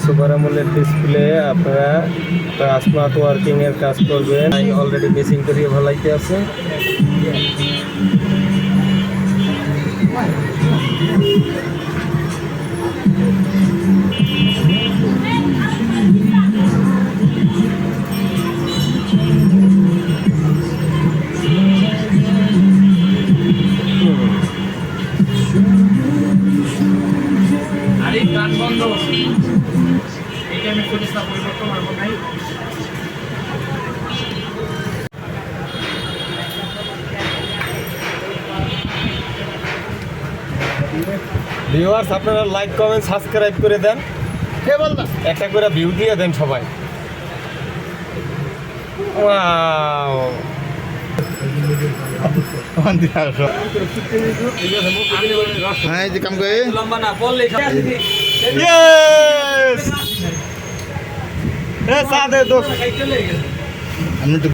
Super আমলের display আপনারা smart working এর কাজ করবেন। অলরেডি মেসিং করিয়ে ভালাইতে আছে। আরে গান বন্ধ এই টাইমে পরিস্থিতি পরিবর্তন হবে নাই। ভিউয়ার্স আপনারা লাইক কমেন্ট সাবস্ক্রাইব করে দেন। কে বললা একটা করে ভিউ দিয়ে দেন সবাই। ওয়াও হ্যাঁ এই যে কাম করে লম্বা না বললে ইয়েস এ সাদে দোস্ত চলে গেছে। আমি তো